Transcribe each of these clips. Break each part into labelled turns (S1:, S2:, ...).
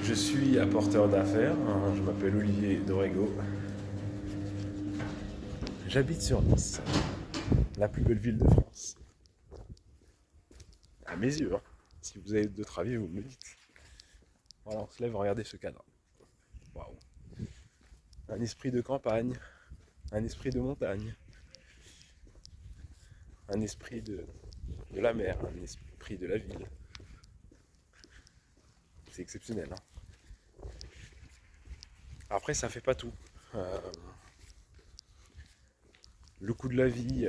S1: Je suis apporteur d'affaires, hein, je m'appelle Olivier Dorego. J'habite sur Nice, la plus belle ville de France. À mes yeux, hein. Si vous avez d'autres avis, vous me le dites. Voilà, on se lève, regardez ce cadre. Waouh. Un esprit de campagne, un esprit de montagne, un esprit de la mer, un esprit de la ville. C'est exceptionnel, hein. Après, ça fait pas tout. Euh, le coût de la vie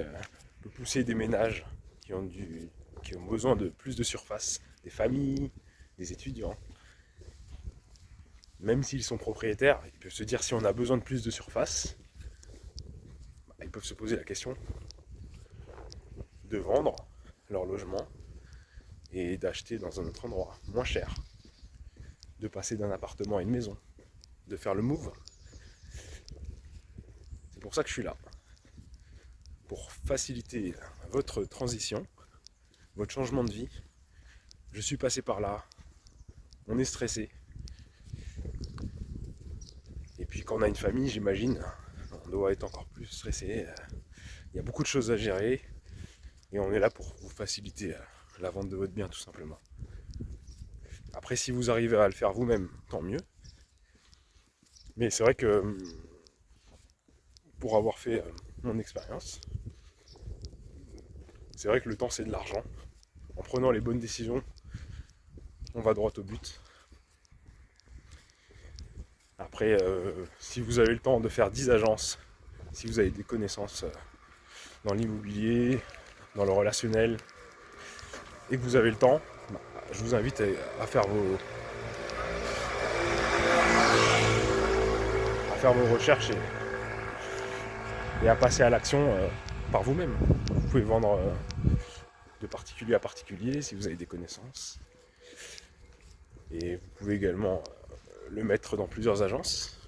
S1: peut pousser des ménages qui ont besoin de plus de surface, des familles, des étudiants. Même s'ils sont propriétaires, ils peuvent se dire si on a besoin de plus de surface, ils peuvent se poser la question de vendre leur logement et d'acheter dans un autre endroit, moins cher, de passer d'un appartement à une maison, de faire le move. C'est pour ça que je suis là, pour faciliter votre transition, votre changement de vie. Je suis passé par là, on est stressé. Et puis quand on a une famille, j'imagine, on doit être encore plus stressé. Il y a beaucoup de choses à gérer et on est là pour vous faciliter la vente de votre bien tout simplement. Après, si vous arrivez à le faire vous-même, tant mieux. Mais c'est vrai que pour avoir fait mon expérience, c'est vrai que le temps c'est de l'argent. En prenant les bonnes décisions, on va droit au but. Après, si vous avez le temps de faire 10 agences, si vous avez des connaissances dans l'immobilier, dans le relationnel, et que vous avez le temps, je vous invite à faire vos recherches et à passer à l'action par vous-même. Vous pouvez vendre de particulier à particulier si vous avez des connaissances. Et vous pouvez également le mettre dans plusieurs agences.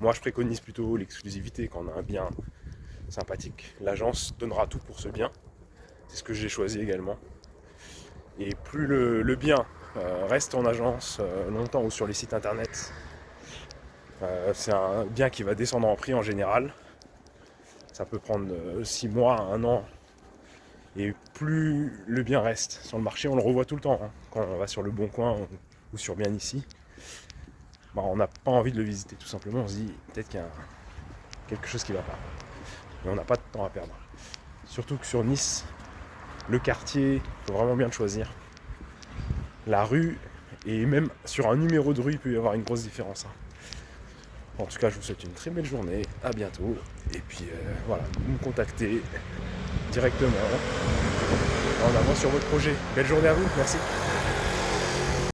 S1: Moi, je préconise plutôt l'exclusivité quand on a un bien sympathique. L'agence donnera tout pour ce bien. C'est ce que j'ai choisi également. Et plus le bien reste en agence longtemps ou sur les sites internet, c'est un bien qui va descendre en prix en général. Ça peut prendre 6 mois, 1 an. Et plus le bien reste sur le marché, on le revoit tout le temps. Hein. Quand on va sur Le Bon Coin ou sur Bien Ici, on n'a pas envie de le visiter tout simplement. On se dit peut-être qu'il y a quelque chose qui ne va pas. Et on n'a pas de temps à perdre. Surtout que sur Nice, le quartier, il faut vraiment bien le choisir. La rue, et même sur un numéro de rue, il peut y avoir une grosse différence. Hein. En tout cas, je vous souhaite une très belle journée. À bientôt. Et puis voilà, vous me contactez directement en avant sur votre projet. Belle journée à vous. Merci.